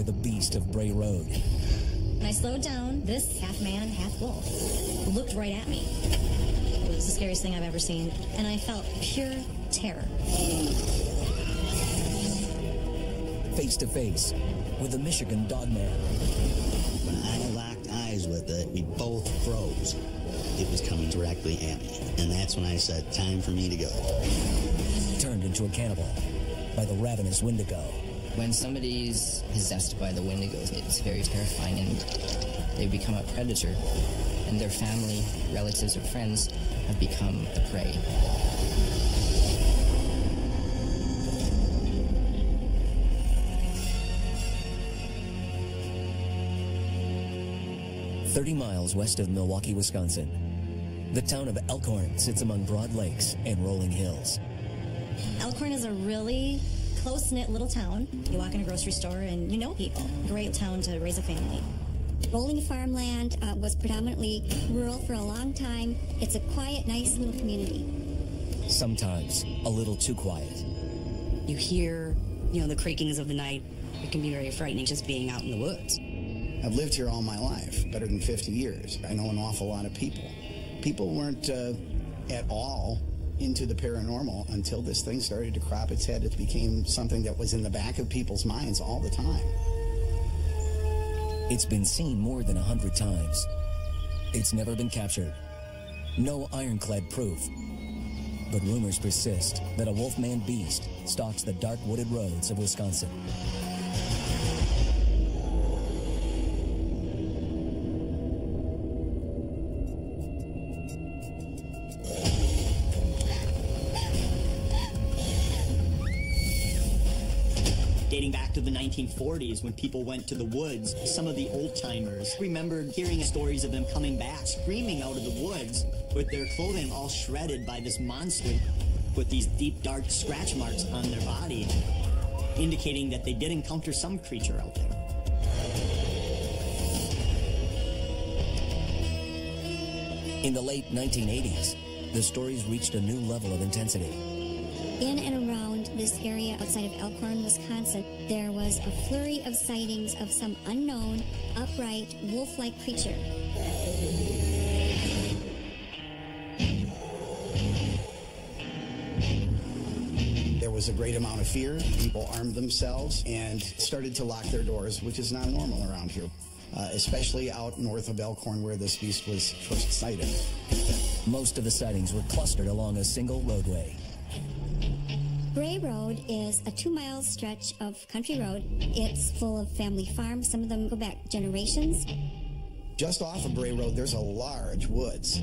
by the beast of Bray Road. When I slowed down, this half-man, half-wolf looked right at me. It was the scariest thing I've ever seen, and I felt pure terror. Face to face with the Michigan Dogman. When I locked eyes with it, we both froze. It was coming directly at me, and that's when I said, time for me to go. Turned into a cannibal by the ravenous Wendigo. When somebody's possessed by the Wendigos, it's very terrifying, and they become a predator, and their family, relatives, or friends have become the prey. "30 miles west of Milwaukee, Wisconsin, the town of Elkhorn sits among broad lakes and rolling hills. Elkhorn is a really close-knit little town. You walk in a grocery store and you know people. Great town to raise a family. Rolling farmland was predominantly rural for a long time. It's a quiet, nice little community. Sometimes a little too quiet. You hear, the creakings of the night. It can be very frightening just being out in the woods. I've lived here all my life, better than 50 years. I know an awful lot of people. People weren't at all into the paranormal until this thing started to crop its head. It became something that was in the back of people's minds all the time. It's been seen more than 100 times. It's never been captured. No ironclad proof. But rumors persist that a wolfman beast stalks the dark wooded roads of Wisconsin. Dating back to the 1940s when people went to the woods, some of the old-timers remembered hearing stories of them coming back, screaming out of the woods with their clothing all shredded by this monster with these deep, dark scratch marks on their body, indicating that they did encounter some creature out there. In the late 1980s, the stories reached a new level of intensity. In and around this area outside of Elkhorn, Wisconsin, there was a flurry of sightings of some unknown, upright, wolf-like creature. There was a great amount of fear. People armed themselves and started to lock their doors, which is not normal around here, especially out north of Elkhorn where this beast was first sighted. Most of the sightings were clustered along a single roadway. Bray Road is a 2-mile stretch of country road. It's full of family farms. Some of them go back generations. Just off of Bray Road, there's a large woods,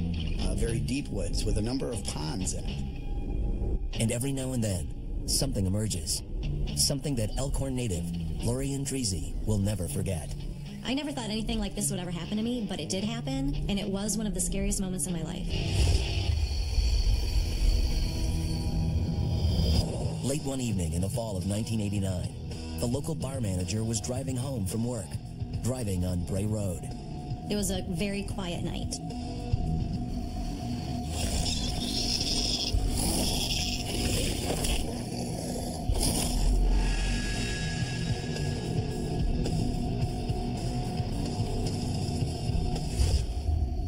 very deep woods with a number of ponds in it. And every now and then, something emerges. Something that Elkhorn native Lori Andreezy will never forget. I never thought anything like this would ever happen to me, but it did happen, and it was one of the scariest moments in my life. Late one evening in the fall of 1989, the local bar manager was driving home from work, driving on Bray Road. It was a very quiet night.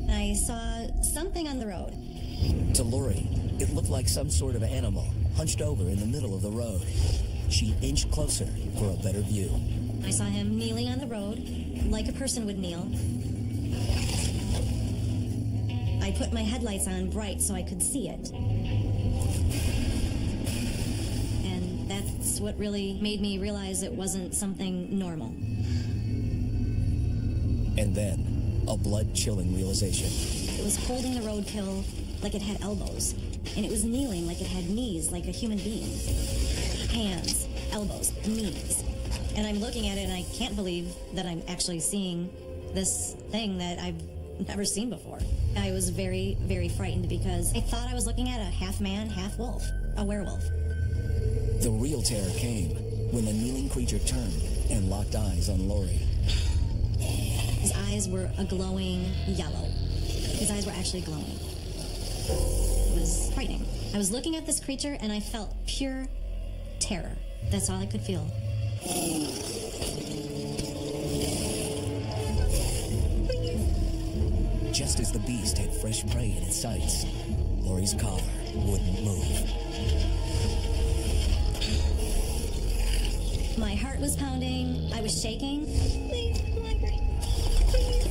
I saw something on the road. To Lori, it looked like some sort of animal hunched over in the middle of the road. She inched closer for a better view. I saw him kneeling on the road, like a person would kneel. I put my headlights on bright so I could see it. And that's what really made me realize it wasn't something normal. And then, a blood-chilling realization. It was holding the roadkill like it had elbows, and it was kneeling like it had knees, like a human being. Hands, elbows, knees. And I'm looking at it and I can't believe that I'm actually seeing this thing that I've never seen before. I was very, very frightened because I thought I was looking at a half-man, half-wolf, a werewolf. The real terror came when the kneeling creature turned and locked eyes on Lori. His eyes were a glowing yellow. His eyes were actually glowing. It was frightening. I was looking at this creature and I felt pure terror. That's all I could feel. just as the beast had fresh prey in its sights, Lori's car wouldn't move. My heart was pounding. I was shaking. Please, I'm hungry. Please.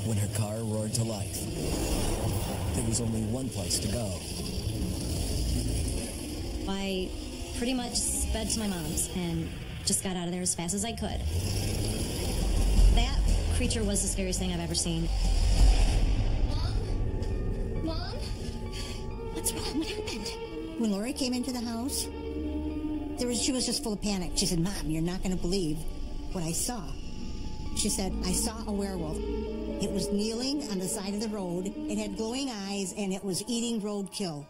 When her car roared to life, there was only one place to go. I pretty much sped to my mom's and just got out of there as fast as I could. That creature was the scariest thing I've ever seen. Mom? Mom? What's wrong? What happened? When Lori came into the house, she was just full of panic. She said, Mom, you're not going to believe what I saw. She said, I saw a werewolf. It was kneeling on the side of the road. It had glowing eyes, and it was eating roadkill.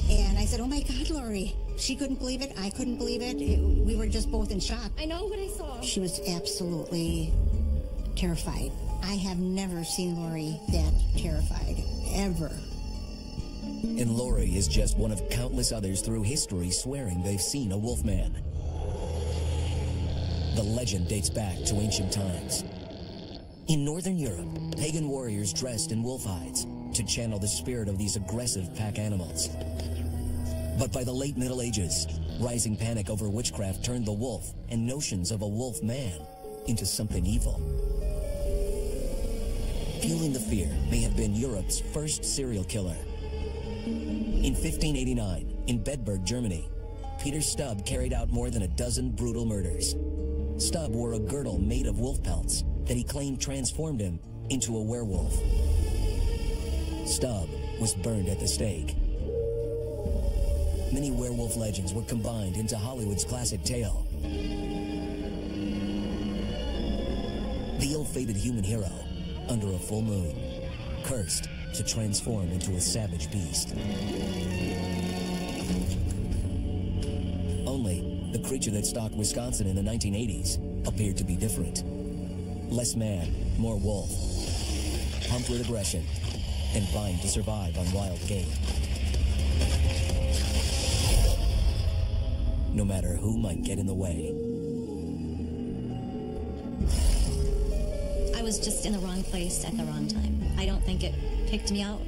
And I said, oh my God, Lori. She couldn't believe it. I couldn't believe it. We were just both in shock. I know what I saw. She was absolutely terrified. I have never seen Lori that terrified, ever. And Lori is just one of countless others through history swearing they've seen a wolfman. The legend dates back to ancient times. In Northern Europe, pagan warriors dressed in wolf hides to channel the spirit of these aggressive pack animals. But by the late Middle Ages, rising panic over witchcraft turned the wolf and notions of a wolf man into something evil. Fueling the fear may have been Europe's first serial killer. In 1589, in Bedburg, Germany, Peter Stubb carried out more than a dozen brutal murders. Stubb wore a girdle made of wolf pelts that he claimed transformed him into a werewolf. Stubb was burned at the stake. Many werewolf legends were combined into Hollywood's classic tale. The ill-fated human hero, under a full moon, cursed to transform into a savage beast. Only the creature that stalked Wisconsin in the 1980s appeared to be different. Less man, more wolf. Pumped with aggression and vying to survive on wild game. No matter who might get in the way. I was just in the wrong place at the wrong time. I don't think it picked me out.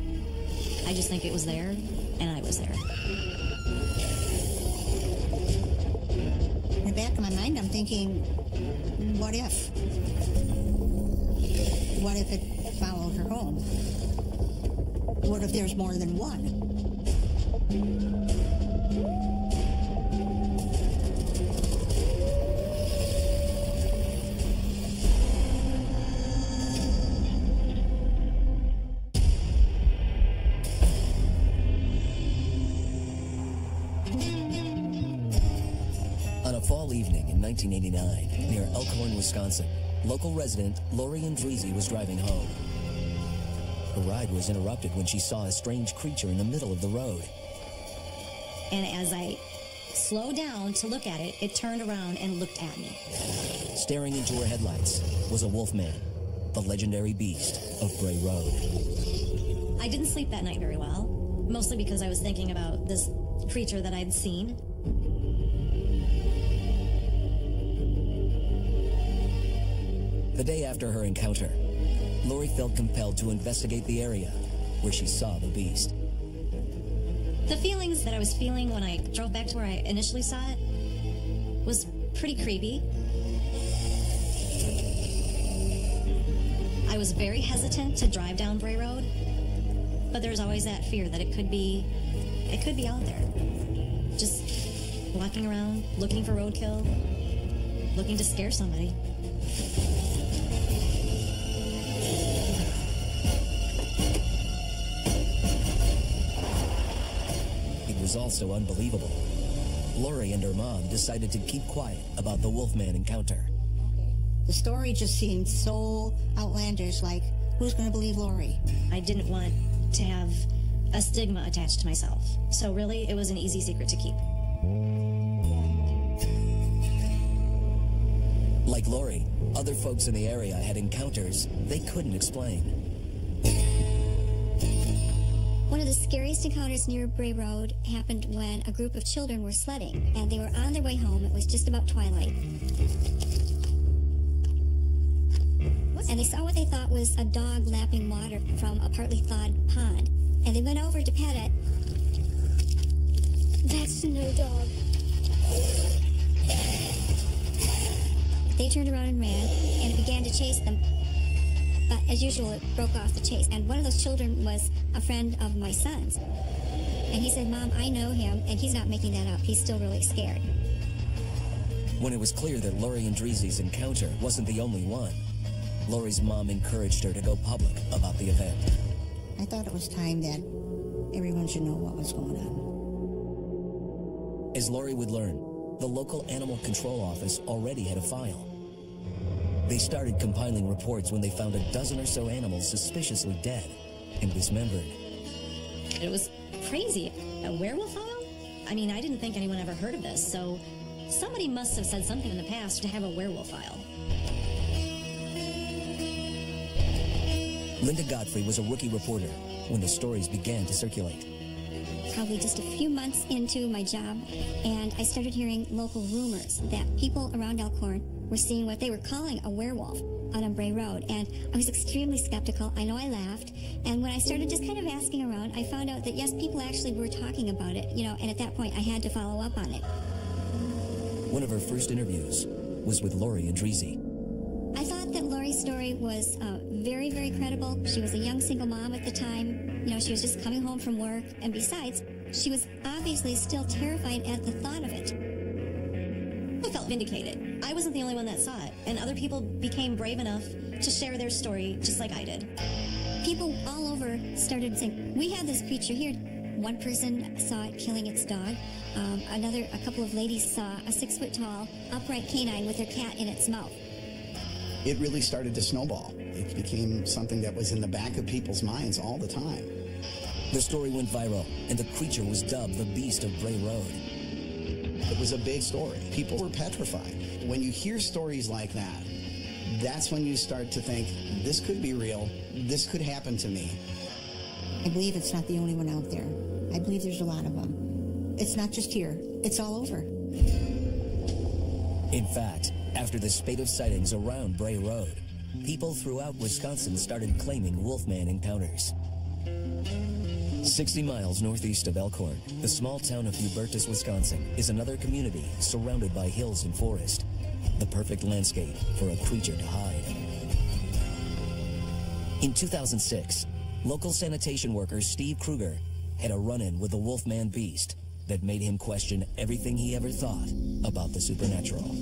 I just think it was there, and I was there. In the back of my mind, I'm thinking, what if? What if it followed her home? What if there's more than one? On a fall evening in 1989, near Elkhorn, Wisconsin, local resident Lori Andreezy was driving home. Her ride was interrupted when she saw a strange creature in the middle of the road. And as I slowed down to look at it, it turned around and looked at me. Staring into her headlights was a wolfman, the legendary beast of Bray Road. I didn't sleep that night very well, mostly because I was thinking about this creature that I'd seen. The day after her encounter, Lori felt compelled to investigate the area where she saw the beast. The feelings that I was feeling when I drove back to where I initially saw it was pretty creepy. I was very hesitant to drive down Bray Road, but there's always that fear that it could be out there. Just walking around, looking for roadkill, looking to scare somebody. It was also unbelievable. Lori and her mom decided to keep quiet about the Wolfman encounter. The story just seemed so outlandish, like, who's going to believe Lori? I didn't want to have a stigma attached to myself. So really, it was an easy secret to keep. Like Lori, other folks in the area had encounters they couldn't explain. One of the scariest encounters near Bray Road happened when a group of children were sledding, and they were on their way home. It was just about twilight. And they saw what they thought was a dog lapping water from a partly thawed pond. And they went over to pet it. That's no dog. They turned around and ran, and it began to chase them. But as usual, it broke off the chase. And one of those children was a friend of my son's. And he said, Mom, I know him, and he's not making that up. He's still really scared. When it was clear that Lori Andrezi's encounter wasn't the only one, Lori's mom encouraged her to go public about the event. I thought it was time that everyone should know what was going on. As Lori would learn, the local animal control office already had a file. They started compiling reports when they found a dozen or so animals suspiciously dead and dismembered. It was crazy. A werewolf file? I mean, I didn't think anyone ever heard of this, so somebody must have said something in the past to have a werewolf file. Linda Godfrey was a rookie reporter when the stories began to circulate. Probably just a few months into my job, and I started hearing local rumors that people around Elkhorn were seeing what they were calling a werewolf out on Bray Road, and I was extremely skeptical. I know I laughed, and when I started just kind of asking around, I found out that yes, people actually were talking about it, and at that point I had to follow up on it. One of her first interviews was with Lori Andrezi. I thought that Lori's story was very, very credible. She was a young single mom at the time. She was just coming home from work, and besides, she was obviously still terrified at the thought of it. I felt vindicated. I wasn't the only one that saw it, and other people became brave enough to share their story just like I did. People all over started saying, we have this creature here. One person saw it killing its dog. A couple of ladies saw a 6-foot-tall upright canine with their cat in its mouth. It really started to snowball. It became something that was in the back of people's minds all the time. The story went viral, and the creature was dubbed the Beast of Bray Road. It was a big story. People were petrified. When you hear stories like that, that's when you start to think, this could be real, this could happen to me. I believe it's not the only one out there. I believe there's a lot of them. It's not just here, it's all over. In fact, after the spate of sightings around Bray Road, people throughout Wisconsin started claiming Wolfman encounters. 60 miles northeast of Elkhorn, the small town of Hubertus, Wisconsin, is another community surrounded by hills and forest. The perfect landscape for a creature to hide. In 2006, local sanitation worker Steve Kruger had a run-in with the Wolfman beast that made him question everything he ever thought about the supernatural.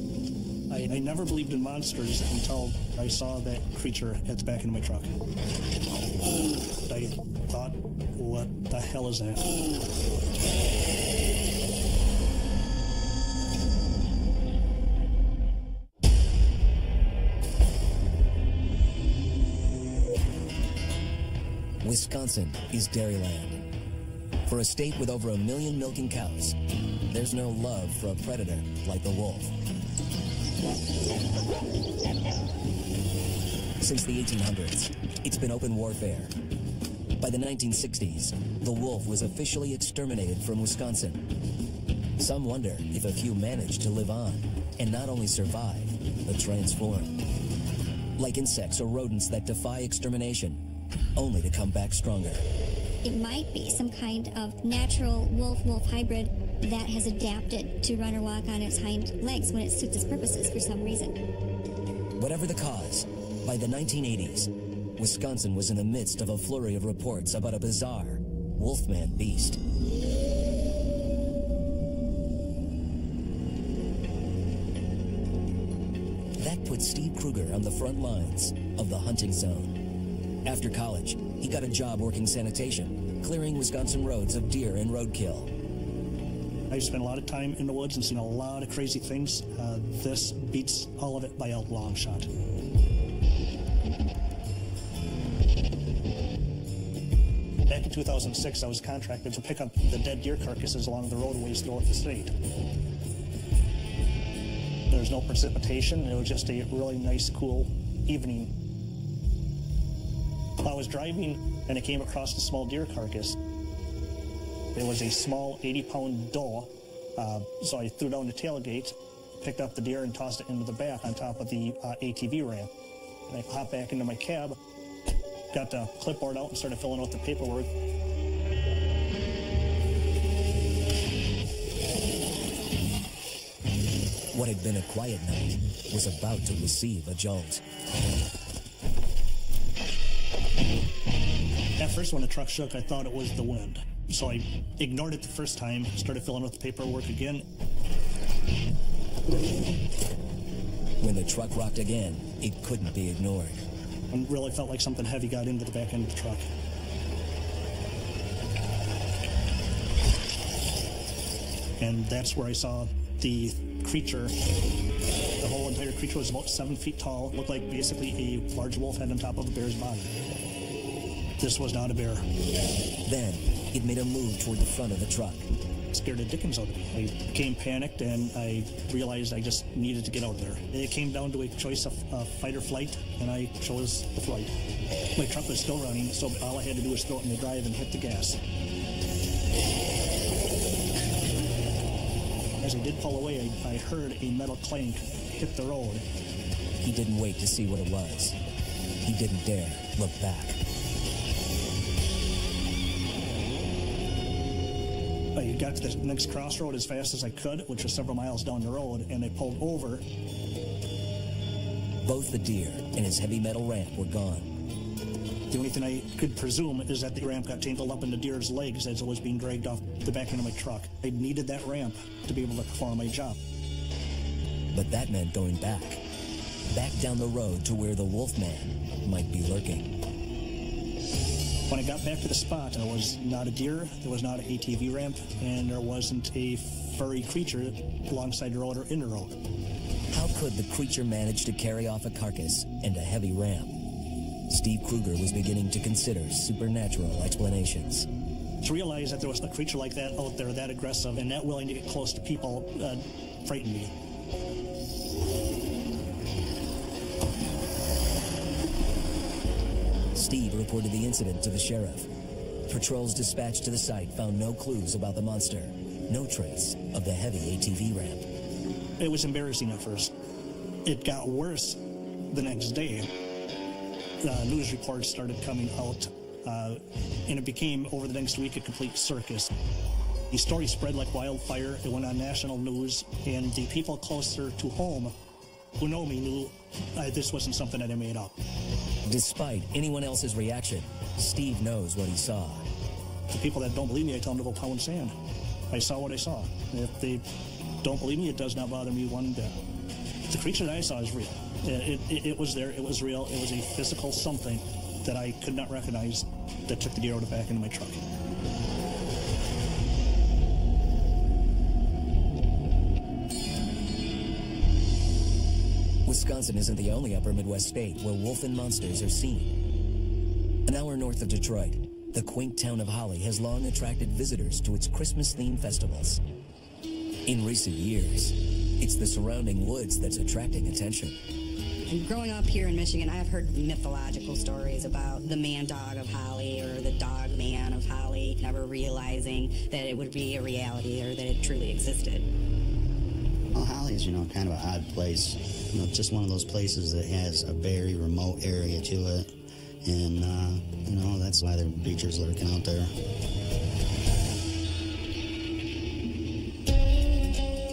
I never believed in monsters until I saw that creature at the back of my truck. I thought, what the hell is that? Wisconsin is dairyland. For a state with over 1 million milking cows, there's no love for a predator like the wolf. Since the 1800s, it's been open warfare. By the 1960s, the wolf was officially exterminated from Wisconsin. Some wonder if a few managed to live on, and not only survive, but transform. Like insects or rodents that defy extermination, only to come back stronger. It might be some kind of natural wolf-wolf hybrid that has adapted to run or walk on its hind legs when it suits its purposes for some reason. Whatever the cause, by the 1980s, Wisconsin was in the midst of a flurry of reports about a bizarre Wolfman beast. That put Steve Kruger on the front lines of the hunting zone. After college, he got a job working sanitation, clearing Wisconsin roads of deer and roadkill. I've spent a lot of time in the woods and seen a lot of crazy things. This beats all of it by a long shot. Back in 2006, I was contracted to pick up the dead deer carcasses along the roadways throughout the state. There was no precipitation. It was just a really nice, cool evening. I was driving and I came across a small deer carcass. It was a small 80-pound doe, so I threw down the tailgate, picked up the deer and tossed it into the back on top of the ATV ramp. And I hopped back into my cab, got the clipboard out and started filling out the paperwork. What had been a quiet night was about to receive a jolt. At first, when the truck shook, I thought it was the wind. So I ignored it the first time, started filling out the paperwork again. When the truck rocked again, it couldn't be ignored. I really felt like something heavy got into the back end of the truck. And that's where I saw the creature. The whole entire creature was about 7 feet tall. It looked like basically a large wolf head on top of a bear's body. This was not a bear. Then, it made a move toward the front of the truck. It scared the dickens out of me. I became panicked and I realized I just needed to get out of there. It came down to a choice of fight or flight, and I chose the flight. My truck was still running, so all I had to do was throw it in the drive and hit the gas. As I did pull away, I heard a metal clank hit the road. He didn't wait to see what it was. He didn't dare look back. I got to the next crossroad as fast as I could, which was several miles down the road, and I pulled over. Both the deer and his heavy metal ramp were gone. The only thing I could presume is that the ramp got tangled up in the deer's legs as it was being dragged off the back end of my truck. I needed that ramp to be able to perform my job. But that meant going back down the road to where the Wolfman might be lurking. When I got back to the spot, there was not a deer, there was not an ATV ramp, and there wasn't a furry creature alongside the road or in the road. How could the creature manage to carry off a carcass and a heavy ramp? Steve Kruger was beginning to consider supernatural explanations. To realize that there was a creature like that out there, that aggressive and that willing to get close to people, frightened me. Steve reported the incident to the sheriff. Patrols dispatched to the site found no clues about the monster, no trace of the heavy ATV ramp. It was embarrassing at first. It got worse the next day. News reports started coming out, and it became, over the next week, a complete circus. The story spread like wildfire. It went on national news, and the people closer to home who know me knew this wasn't something that I made up. Despite anyone else's reaction, Steve knows what he saw. The people that don't believe me, I tell them to go pound sand. I saw what I saw. If they don't believe me, it does not bother me one bit. The creature that I saw is real. It was there, it was real, it was a physical something that I could not recognize that took the deer out of the back into my truck. Wisconsin isn't the only upper Midwest state where wolf and monsters are seen. An hour north of Detroit, the quaint town of Holly has long attracted visitors to its Christmas-themed festivals. In recent years, it's the surrounding woods that's attracting attention. And growing up here in Michigan, I've heard mythological stories about the man-dog of Holly or the dog-man of Holly, never realizing that it would be a reality or that it truly existed. Well, Holly's, kind of an odd place. Just one of those places that has a very remote area to it. And, that's why there are creatures lurking out there.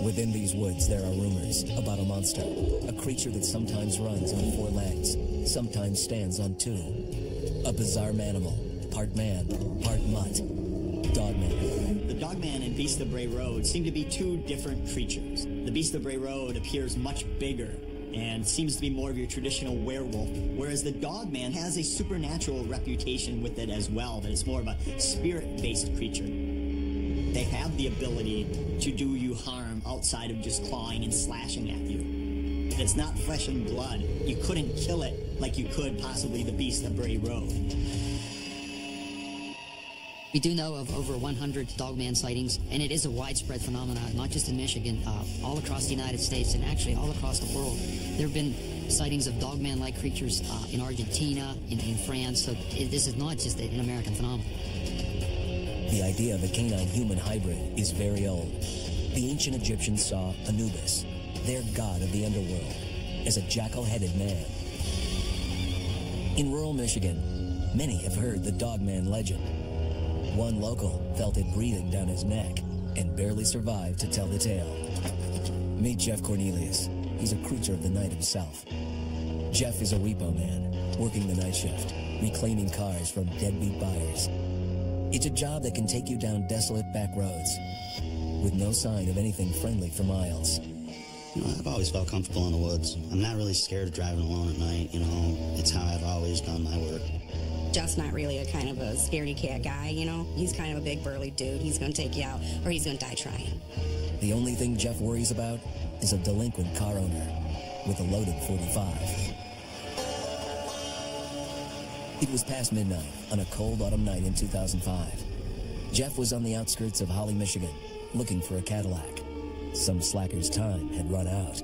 Within these woods, there are rumors about a monster, a creature that sometimes runs on 4 legs, sometimes stands on 2. A bizarre manimal, part man, part mutt, Dogman. The Dogman and Beast of Bray Road seem to be two different creatures. The Beast of Bray Road appears much bigger and seems to be more of your traditional werewolf, whereas the Dogman has a supernatural reputation with it as well, that it's more of a spirit-based creature. They have the ability to do you harm outside of just clawing and slashing at you. It's not flesh and blood. You couldn't kill it like you could possibly the Beast of Bray Road. We do know of over 100 dogman sightings, and it is a widespread phenomenon, not just in Michigan, all across the United States, and actually all across the world. There have been sightings of dogman-like creatures in Argentina, in France, so this is not just an American phenomenon. The idea of a canine-human hybrid is very old. The ancient Egyptians saw Anubis, their god of the underworld, as a jackal-headed man. In rural Michigan, many have heard the dogman legend. One local felt it breathing down his neck and barely survived to tell the tale. Meet Jeff Cornelius. He's a creature of the night himself. Jeff is a repo man, working the night shift, reclaiming cars from deadbeat buyers. It's a job that can take you down desolate back roads, with no sign of anything friendly for miles. You know, I've always felt comfortable in the woods. I'm not really scared of driving alone at night, you know. It's how I've always done my work. Jeff's not really a kind of a scaredy cat guy, you know. He's kind of a big burly dude. He's going to take you out, or he's going to die trying. The only thing Jeff worries about is a delinquent car owner with a loaded .45. It was past midnight on a cold autumn night in 2005. Jeff was on the outskirts of Holly, Michigan, looking for a Cadillac. Some slacker's time had run out.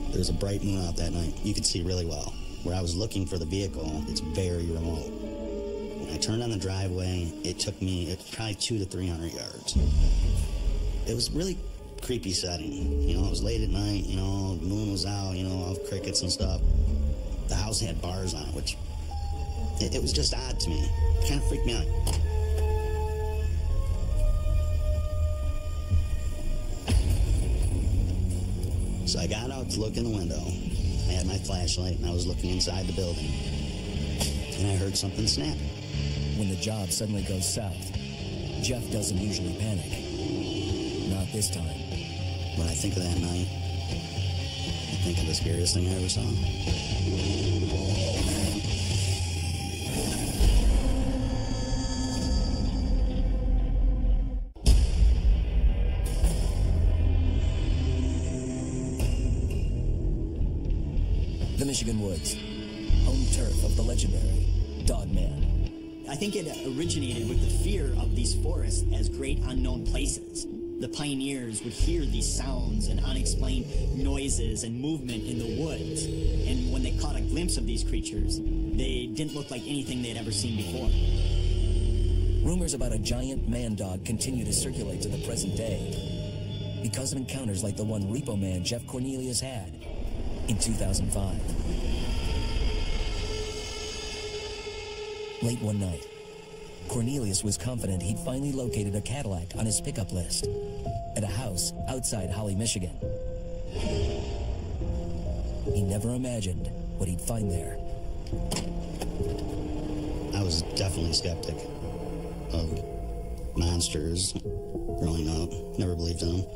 There was a bright moon out that night. You could see really well. Where I was looking for the vehicle, it's very remote. When I turned on the driveway, it took me probably 200 to 300 yards. It was really creepy setting. You know, it was late at night, you know, the moon was out, you know, all the crickets and stuff. The house had bars on it, which it was just odd to me. It kind of freaked me out. So I got out to look in the window. I had my flashlight and I was looking inside the building. And I heard something snap. When the job suddenly goes south, Jeff doesn't usually panic. Not this time. When I think of that night, I think of the scariest thing I ever saw. The Michigan woods, home turf of the legendary Dogman. I think it originated with the fear of these forests as great unknown places. The pioneers would hear these sounds and unexplained noises and movement in the woods. And when they caught a glimpse of these creatures, they didn't look like anything they'd ever seen before. Rumors about a giant man-dog continue to circulate to the present day because of encounters like the one repo man Jeff Cornelius had in 2005. Late one night, Cornelius was confident he'd finally located a Cadillac on his pickup list at a house outside Holly, Michigan. He never imagined what he'd find there. I was definitely a skeptic of monsters growing up. Never believed in them.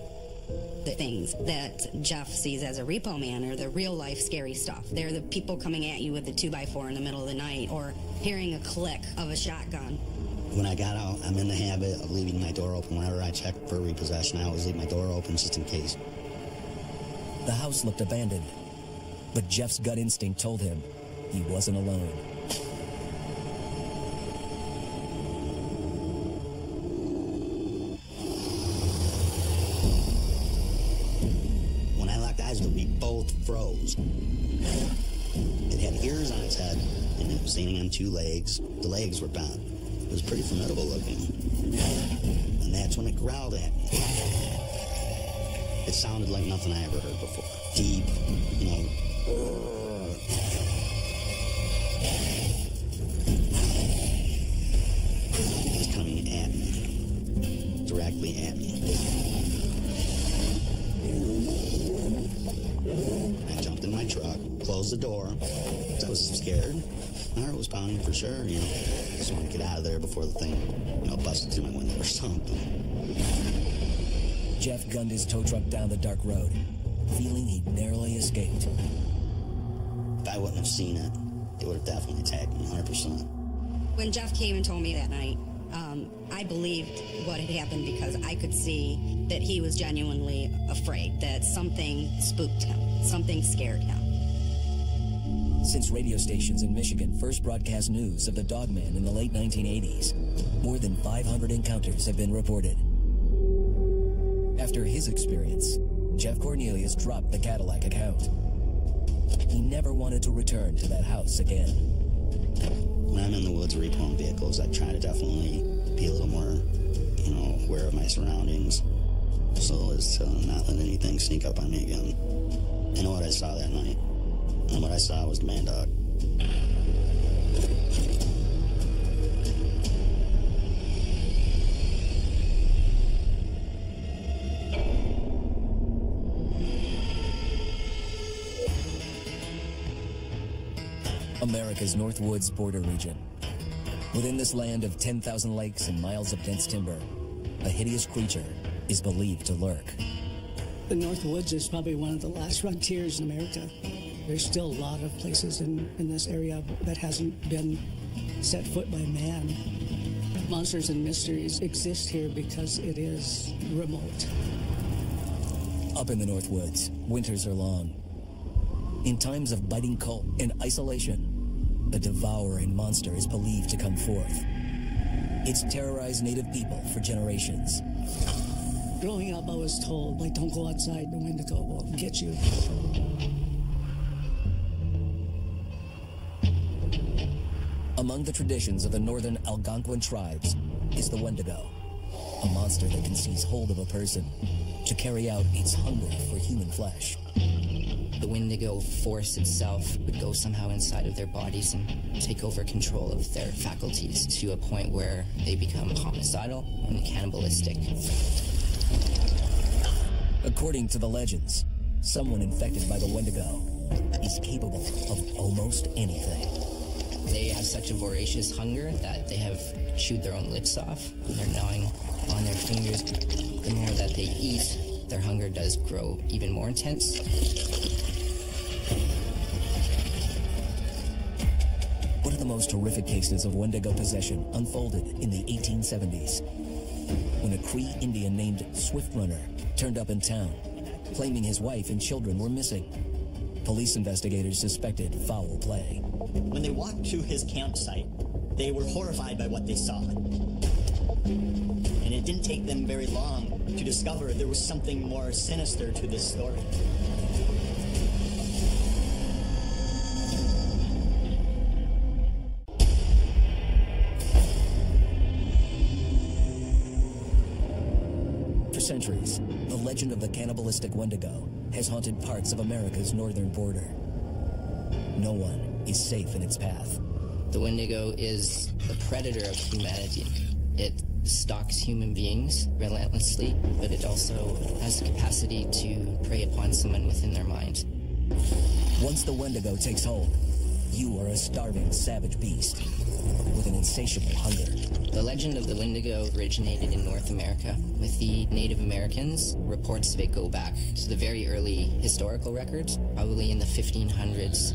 The things that Jeff sees as a repo man are the real life scary stuff. They're the people coming at you with the 2x4 in the middle of the night, or hearing a click of a shotgun. When I got out, I'm in the habit of leaving my door open. Whenever I check for repossession, I always leave my door open just in case. The house looked abandoned, but Jeff's gut instinct told him he wasn't alone. When I locked eyes with it, we both froze. It had ears on its head, and it was standing on two legs. The legs were bent. It was pretty formidable looking. And that's when it growled at me. It sounded like nothing I ever heard before. Deep, you know. It was coming at me. Directly at me. I jumped in my truck, closed the door. I was scared. My heart was pounding for sure, you know. Just wanted to get out of there before the thing, you know, busted through my window or something. Jeff gunned his tow truck down the dark road, feeling he'd narrowly escaped. If I wouldn't have seen it, it would have definitely attacked me 100%. When Jeff came and told me that night, I believed what had happened because I could see that he was genuinely afraid, that something spooked him, something scared him. Since radio stations in Michigan first broadcast news of the Dogman in the late 1980s, more than 500 encounters have been reported. After his experience, Jeff Cornelius dropped the Cadillac account. He never wanted to return to that house again. When I'm in the woods repoing vehicles, I try to definitely be a little more, aware of my surroundings, so as to not let anything sneak up on me again. I know what I saw that night, and what I saw was the man dog. America's North Woods border region. Within this land of 10,000 lakes and miles of dense timber, a hideous creature is believed to lurk. The North Woods is probably one of the last frontiers in America. There's still a lot of places in this area that hasn't been set foot by man. Monsters and mysteries exist here because it is remote. Up in the North Woods, winters are long. In times of biting cold and isolation, a devouring monster is believed to come forth. It's terrorized native people for generations. Growing up, I was told, don't go outside, the Wendigo will get you. Among the traditions of the northern Algonquin tribes is the Wendigo, a monster that can seize hold of a person to carry out its hunger for human flesh. The Wendigo force itself would go somehow inside of their bodies and take over control of their faculties to a point where they become homicidal and cannibalistic. According to the legends, someone infected by the Wendigo is capable of almost anything. They have such a voracious hunger that they have chewed their own lips off, and they're gnawing on their fingers. The more that they eat, their hunger does grow even more intense. One of the most horrific cases of Wendigo possession unfolded in the 1870s, when a Cree Indian named Swift Runner turned up in town, claiming his wife and children were missing. Police investigators suspected foul play. When they walked to his campsite, they were horrified by what they saw. And it didn't take them very long to discover there was something more sinister to this story. For centuries, the legend of the cannibalistic Wendigo has haunted parts of America's northern border. No one is safe in its path. The Wendigo is the predator of humanity. It stalks human beings relentlessly, but it also has the capacity to prey upon someone within their mind. Once the Wendigo takes hold, you are a starving, savage beast with an insatiable hunger. The legend of the Wendigo originated in North America with the Native Americans. Reports of it go back to the very early historical records, probably in the 1500s.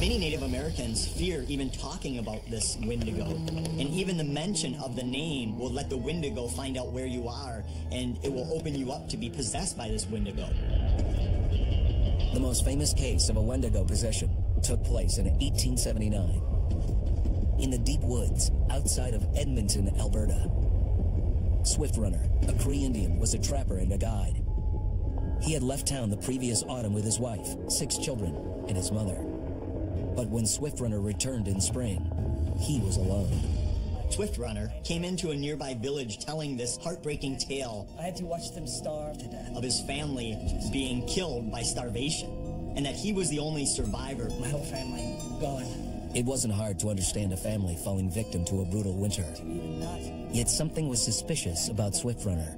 Many Native Americans fear even talking about this Wendigo, and even the mention of the name will let the Wendigo find out where you are, and it will open you up to be possessed by this Wendigo. The most famous case of a Wendigo possession took place in 1879 in the deep woods outside of Edmonton, Alberta. Swift Runner, a Cree Indian, was a trapper and a guide. He had left town the previous autumn with his wife, 6 children, and his mother. But when Swift Runner returned in spring, he was alone. Swift Runner came into a nearby village telling this heartbreaking tale. I had to watch them starve to death. Of his family being killed by starvation, and that he was the only survivor. My whole family gone. It wasn't hard to understand a family falling victim to a brutal winter. Yet something was suspicious about Swift Runner.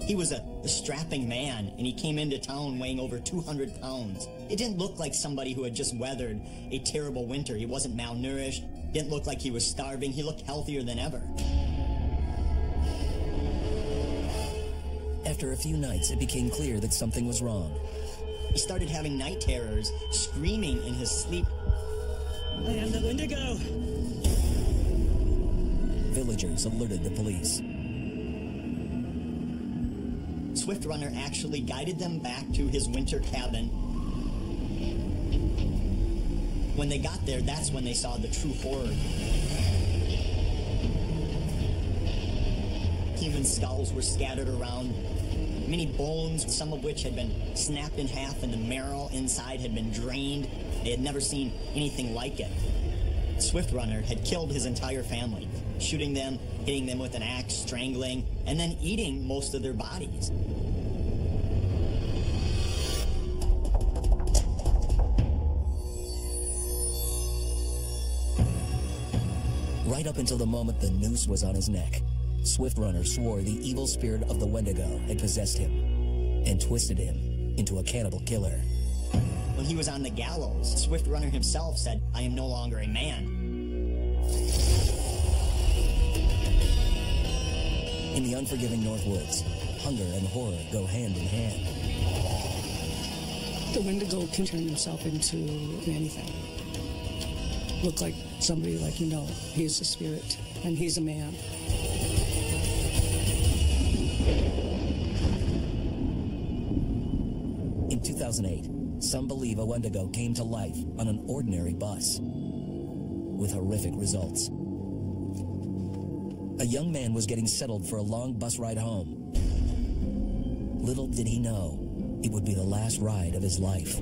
He was a strapping man, and he came into town weighing over 200 pounds. It didn't look like somebody who had just weathered a terrible winter. He wasn't malnourished, didn't look like he was starving. He looked healthier than ever. After a few nights, it became clear that something was wrong. He started having night terrors, screaming in his sleep. I am the Wendigo! Villagers alerted the police. Swift Runner actually guided them back to his winter cabin. When they got there, that's when they saw the true horror. Human skulls were scattered around. Many bones, some of which had been snapped in half, and the marrow inside had been drained. They had never seen anything like it. Swift Runner had killed his entire family, shooting them, hitting them with an axe, strangling, and then eating most of their bodies. Right up until the moment the noose was on his neck, Swift Runner swore the evil spirit of the Wendigo had possessed him and twisted him into a cannibal killer. When he was on the gallows, Swift Runner himself said, "I am no longer a man." In the unforgiving North Woods, hunger and horror go hand in hand. The Wendigo can turn himself into anything. Look like somebody like, he's a spirit and he's a man. In 2008, some believe a Wendigo came to life on an ordinary bus, with horrific results. A young man was getting settled for a long bus ride home. Little did he know, it would be the last ride of his life.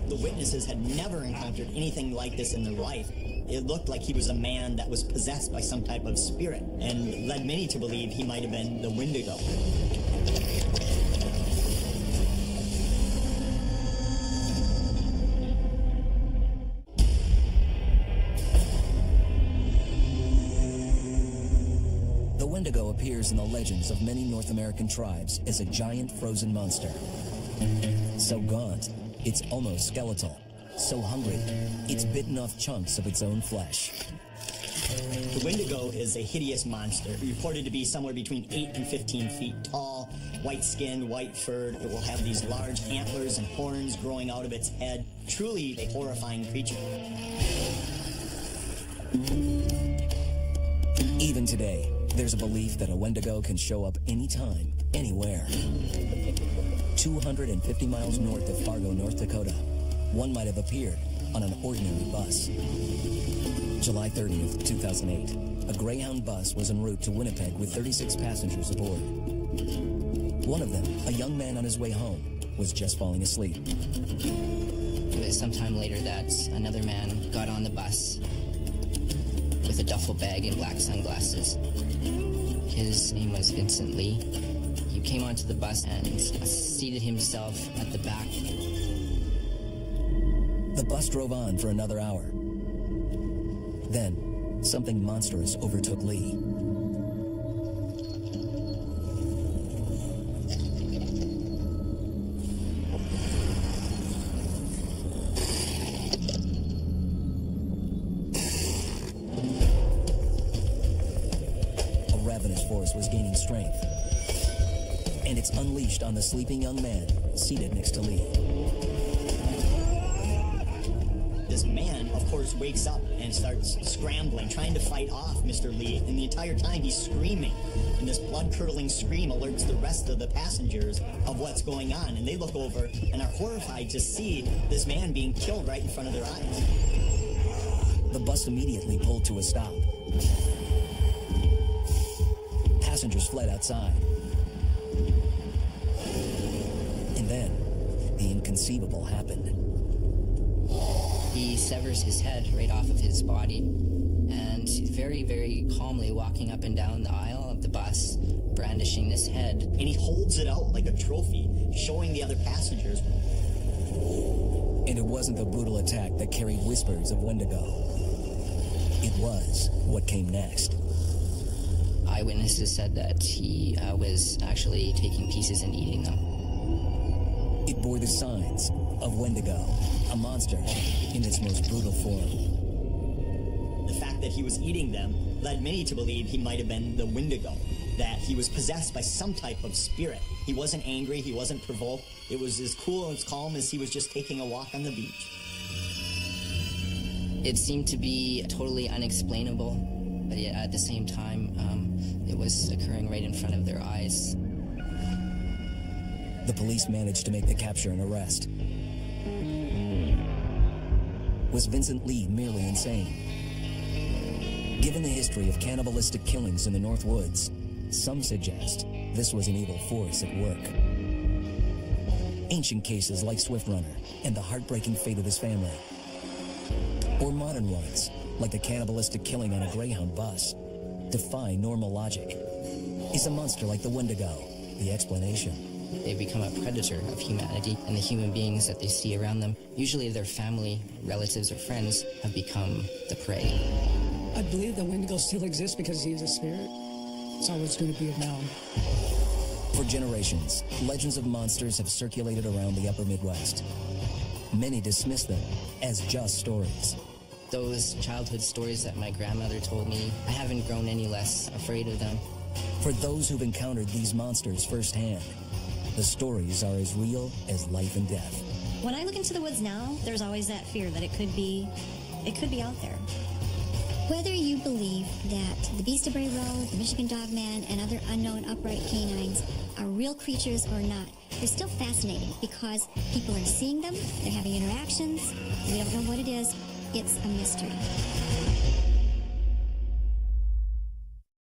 The witnesses had never encountered anything like this in their life. It looked like he was a man that was possessed by some type of spirit, and led many to believe he might have been the Wendigo. The Wendigo appears in the legends of many North American tribes as a giant frozen monster. So gaunt, it's almost skeletal. So hungry, it's bitten off chunks of its own flesh. The Wendigo is a hideous monster, reported to be somewhere between 8 and 15 feet tall, white-skinned, white-furred. It will have these large antlers and horns growing out of its head. Truly a horrifying creature. Even today, there's a belief that a Wendigo can show up anytime, anywhere. 250 miles north of Fargo, North Dakota, one might have appeared on an ordinary bus. July 30th, 2008, a Greyhound bus was en route to Winnipeg with 36 passengers aboard. One of them, a young man on his way home, was just falling asleep. It was sometime later that another man got on the bus with a duffel bag and black sunglasses. His name was Vincent Lee. He came onto the bus and seated himself at the back. The bus drove on for another hour. Then, something monstrous overtook Lee. A ravenous force was gaining strength, and it's unleashed on the sleeping young man seated next to Lee. This man, of course, wakes up and starts scrambling, trying to fight off Mr. Lee, and the entire time he's screaming. And this blood-curdling scream alerts the rest of the passengers of what's going on, and they look over and are horrified to see this man being killed right in front of their eyes. The bus immediately pulled to a stop. Passengers fled outside. And then, the inconceivable happened. He severs his head right off of his body, and very, very calmly walking up and down the aisle of the bus, brandishing this head. And he holds it out like a trophy, showing the other passengers. And it wasn't the brutal attack that carried whispers of Wendigo. It was what came next. Eyewitnesses said that he was actually taking pieces and eating them. It bore the signs of Wendigo, a monster in its most brutal form. The fact that he was eating them led many to believe he might have been the Wendigo, that he was possessed by some type of spirit. He wasn't angry, he wasn't provoked. It was as cool and as calm as he was just taking a walk on the beach. It seemed to be totally unexplainable, but yet at the same time, it was occurring right in front of their eyes. The police managed to make the capture and arrest. Was Vincent Lee merely insane? Given the history of cannibalistic killings in the North Woods, some suggest this was an evil force at work. Ancient cases like Swift Runner and the heartbreaking fate of his family. Or modern ones, like the cannibalistic killing on a Greyhound bus, defy normal logic. Is a monster like the Wendigo the explanation? They become a predator of humanity, and the human beings that they see around them, usually their family, relatives, or friends, have become the prey. I believe the Wendigo still exists because he is a spirit. It's always going to be around. For generations, legends of monsters have circulated around the upper Midwest. Many dismiss them as just stories. Those childhood stories that my grandmother told me, I haven't grown any less afraid of them. For those who've encountered these monsters firsthand, the stories are as real as life and death. When I look into the woods now, there's always that fear that it could be out there. Whether you believe that the Beast of Bray Road, the Michigan Dogman, and other unknown upright canines are real creatures or not, they're still fascinating because people are seeing them, they're having interactions, we don't know what it is, it's a mystery.